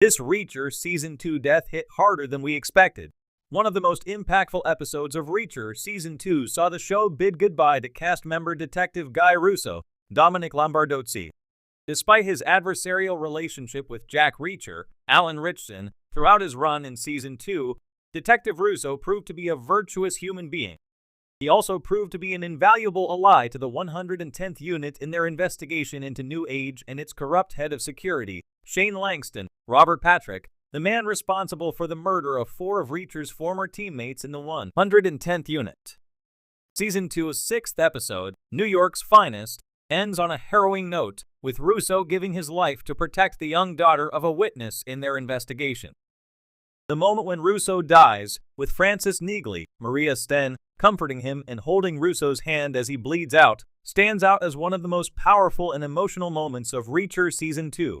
This Reacher Season 2 death hit harder than we expected. One of the most impactful episodes of Reacher Season 2 saw the show bid goodbye to cast member Detective Guy Russo, Dominic Lombardozzi. Despite his adversarial relationship with Jack Reacher, Alan Ritchson, throughout his run in Season 2, Detective Russo proved to be a virtuous human being. He also proved to be an invaluable ally to the 110th Unit in their investigation into New Age and its corrupt head of security, Shane Langston, Robert Patrick, the man responsible for the murder of 4 of Reacher's former teammates in the 110th Unit. Season 2's 6th episode, New York's Finest, ends on a harrowing note, with Russo giving his life to protect the young daughter of a witness in their investigation. The moment when Russo dies, with Francis Neagley, Maria Sten, comforting him and holding Russo's hand as he bleeds out, stands out as one of the most powerful and emotional moments of Reacher Season 2.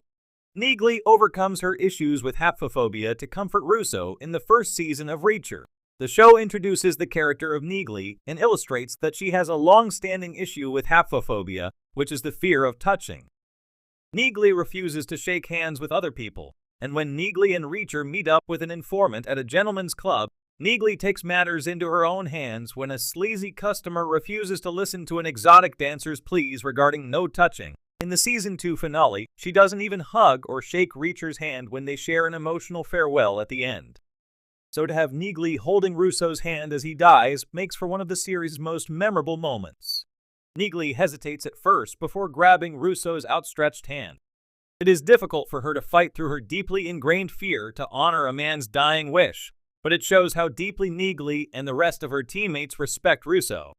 Neagley overcomes her issues with haptophobia to comfort Russo in the first season of Reacher. The show introduces the character of Neagley and illustrates that she has a long-standing issue with haptophobia, which is the fear of touching. Neagley refuses to shake hands with other people, and when Neagley and Reacher meet up with an informant at a gentleman's club, Neagley takes matters into her own hands when a sleazy customer refuses to listen to an exotic dancer's pleas regarding no touching. In the Season 2 finale, she doesn't even hug or shake Reacher's hand when they share an emotional farewell at the end. So to have Neagley holding Russo's hand as he dies makes for one of the series' most memorable moments. Neagley hesitates at first before grabbing Russo's outstretched hand. It is difficult for her to fight through her deeply ingrained fear to honor a man's dying wish, but it shows how deeply Neagley and the rest of her teammates respect Russo.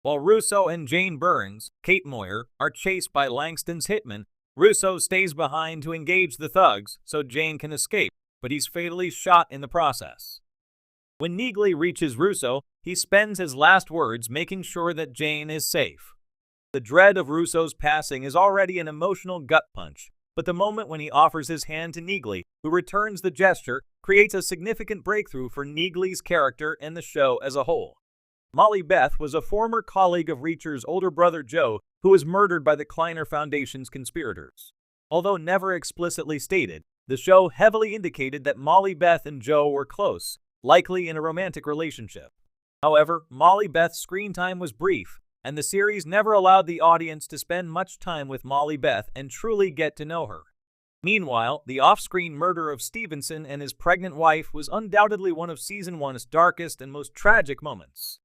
While Russo and Jane Burns, Kate Moyer, are chased by Langston's hitman, Russo stays behind to engage the thugs so Jane can escape, but he's fatally shot in the process. When Neagley reaches Russo, he spends his last words making sure that Jane is safe. The dread of Russo's passing is already an emotional gut punch, but the moment when he offers his hand to Neagley, who returns the gesture, creates a significant breakthrough for Neagley's character and the show as a whole. Molly Beth was a former colleague of Reacher's older brother Joe, who was murdered by the Kleiner Foundation's conspirators. Although never explicitly stated, the show heavily indicated that Molly Beth and Joe were close, likely in a romantic relationship. However, Molly Beth's screen time was brief, and the series never allowed the audience to spend much time with Molly Beth and truly get to know her. Meanwhile, the off-screen murder of Stevenson and his pregnant wife was undoubtedly one of Season 1's darkest and most tragic moments.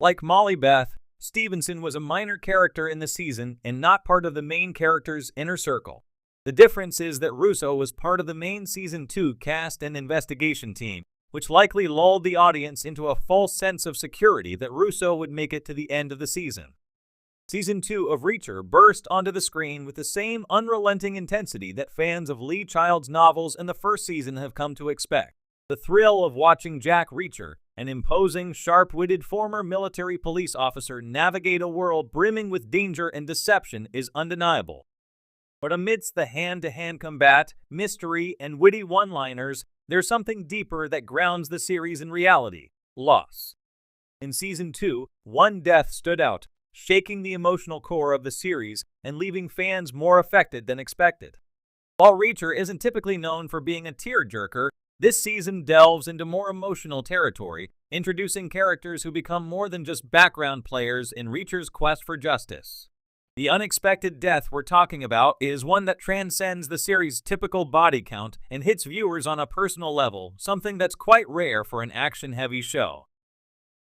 Like Molly Beth, Stevenson was a minor character in the season and not part of the main character's inner circle. The difference is that Russo was part of the main Season 2 cast and investigation team, which likely lulled the audience into a false sense of security that Russo would make it to the end of the season. Season 2 of Reacher burst onto the screen with the same unrelenting intensity that fans of Lee Child's novels in the first season have come to expect. The thrill of watching Jack Reacher, an imposing, sharp-witted former military police officer, navigate a world brimming with danger and deception is undeniable. But amidst the hand-to-hand combat, mystery, and witty one-liners, there's something deeper that grounds the series in reality: loss. In Season 2, one death stood out, shaking the emotional core of the series and leaving fans more affected than expected. While Reacher isn't typically known for being a tearjerker, this season delves into more emotional territory, introducing characters who become more than just background players in Reacher's quest for justice. The unexpected death we're talking about is one that transcends the series' typical body count and hits viewers on a personal level, something that's quite rare for an action-heavy show.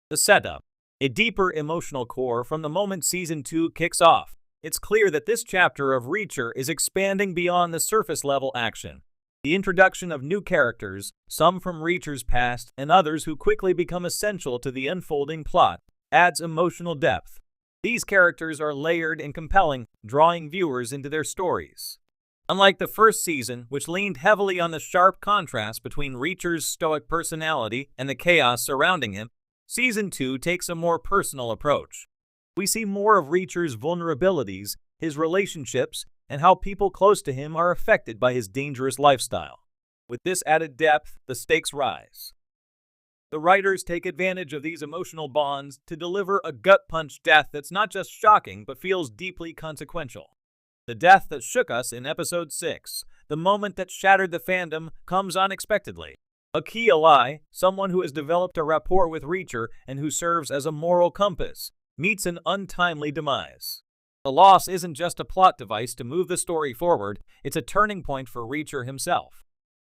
The setup. A deeper emotional core from the moment Season 2 kicks off. It's clear that this chapter of Reacher is expanding beyond the surface-level action. The introduction of new characters, some from Reacher's past and others who quickly become essential to the unfolding plot, adds emotional depth. These characters are layered and compelling, drawing viewers into their stories. Unlike the first season, which leaned heavily on the sharp contrast between Reacher's stoic personality and the chaos surrounding him, Season 2 takes a more personal approach. We see more of Reacher's vulnerabilities, his relationships, and how people close to him are affected by his dangerous lifestyle. With this added depth, the stakes rise. The writers take advantage of these emotional bonds to deliver a gut-punch death that's not just shocking but feels deeply consequential. The death that shook us in Episode 6, the moment that shattered the fandom comes unexpectedly. A key ally, someone who has developed a rapport with Reacher and who serves as a moral compass, meets an untimely demise. The loss isn't just a plot device to move the story forward, it's a turning point for Reacher himself.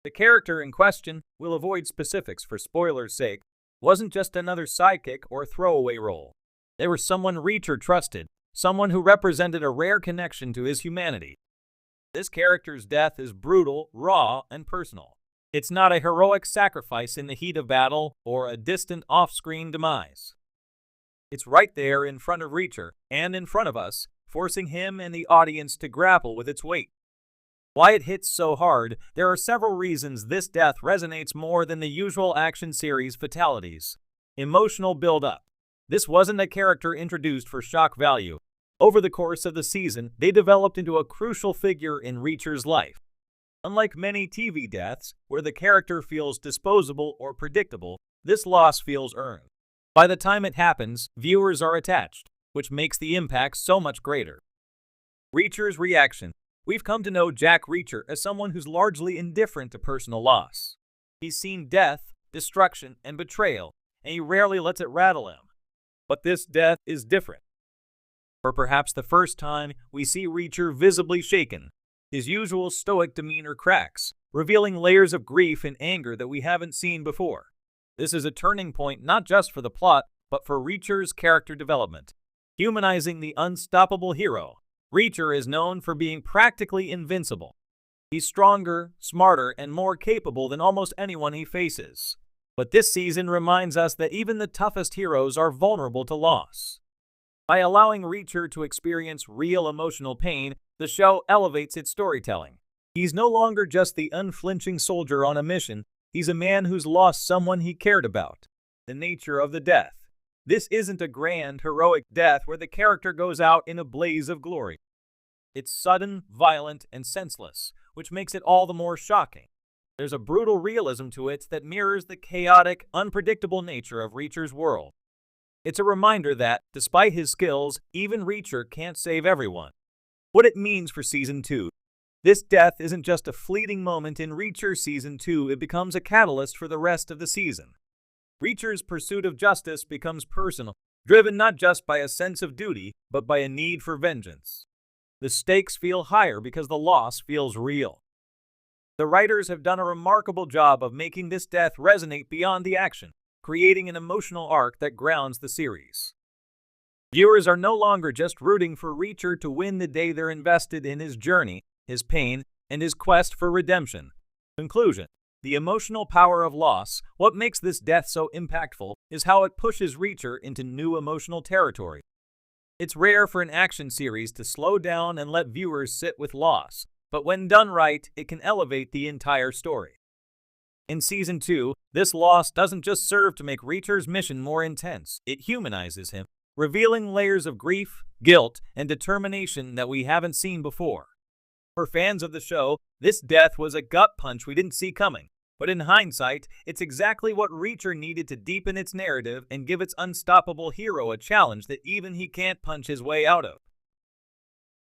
The character in question, we'll avoid specifics for spoilers' sake, wasn't just another sidekick or throwaway role. They were someone Reacher trusted, someone who represented a rare connection to his humanity. This character's death is brutal, raw, and personal. It's not a heroic sacrifice in the heat of battle or a distant off-screen demise. It's right there in front of Reacher and in front of us, forcing him and the audience to grapple with its weight. Why it hits so hard, there are several reasons this death resonates more than the usual action series fatalities. Emotional build-up. This wasn't a character introduced for shock value. Over the course of the season, they developed into a crucial figure in Reacher's life. Unlike many TV deaths, where the character feels disposable or predictable, this loss feels earned. By the time it happens, viewers are attached, which makes the impact so much greater. Reacher's reaction. We've come to know Jack Reacher as someone who's largely indifferent to personal loss. He's seen death, destruction, and betrayal, and he rarely lets it rattle him. But this death is different. For perhaps the first time, we see Reacher visibly shaken. His usual stoic demeanor cracks, revealing layers of grief and anger that we haven't seen before. This is a turning point not just for the plot, but for Reacher's character development. Humanizing the unstoppable hero, Reacher is known for being practically invincible. He's stronger, smarter, and more capable than almost anyone he faces. But this season reminds us that even the toughest heroes are vulnerable to loss. By allowing Reacher to experience real emotional pain, the show elevates its storytelling. He's no longer just the unflinching soldier on a mission, he's a man who's lost someone he cared about. The nature of the death. This isn't a grand, heroic death where the character goes out in a blaze of glory. It's sudden, violent, and senseless, which makes it all the more shocking. There's a brutal realism to it that mirrors the chaotic, unpredictable nature of Reacher's world. It's a reminder that, despite his skills, even Reacher can't save everyone. What it means for Season 2. This death isn't just a fleeting moment in Reacher Season 2, it becomes a catalyst for the rest of the season. Reacher's pursuit of justice becomes personal, driven not just by a sense of duty, but by a need for vengeance. The stakes feel higher because the loss feels real. The writers have done a remarkable job of making this death resonate beyond the action, creating an emotional arc that grounds the series. Viewers are no longer just rooting for Reacher to win the day, they're invested in his journey, his pain, and his quest for redemption. Conclusion. The emotional power of loss. What makes this death so impactful is how it pushes Reacher into new emotional territory. It's rare for an action series to slow down and let viewers sit with loss, but when done right, it can elevate the entire story. In Season 2, this loss doesn't just serve to make Reacher's mission more intense, it humanizes him, revealing layers of grief, guilt, and determination that we haven't seen before. For fans of the show, this death was a gut punch we didn't see coming. But in hindsight, it's exactly what Reacher needed to deepen its narrative and give its unstoppable hero a challenge that even he can't punch his way out of.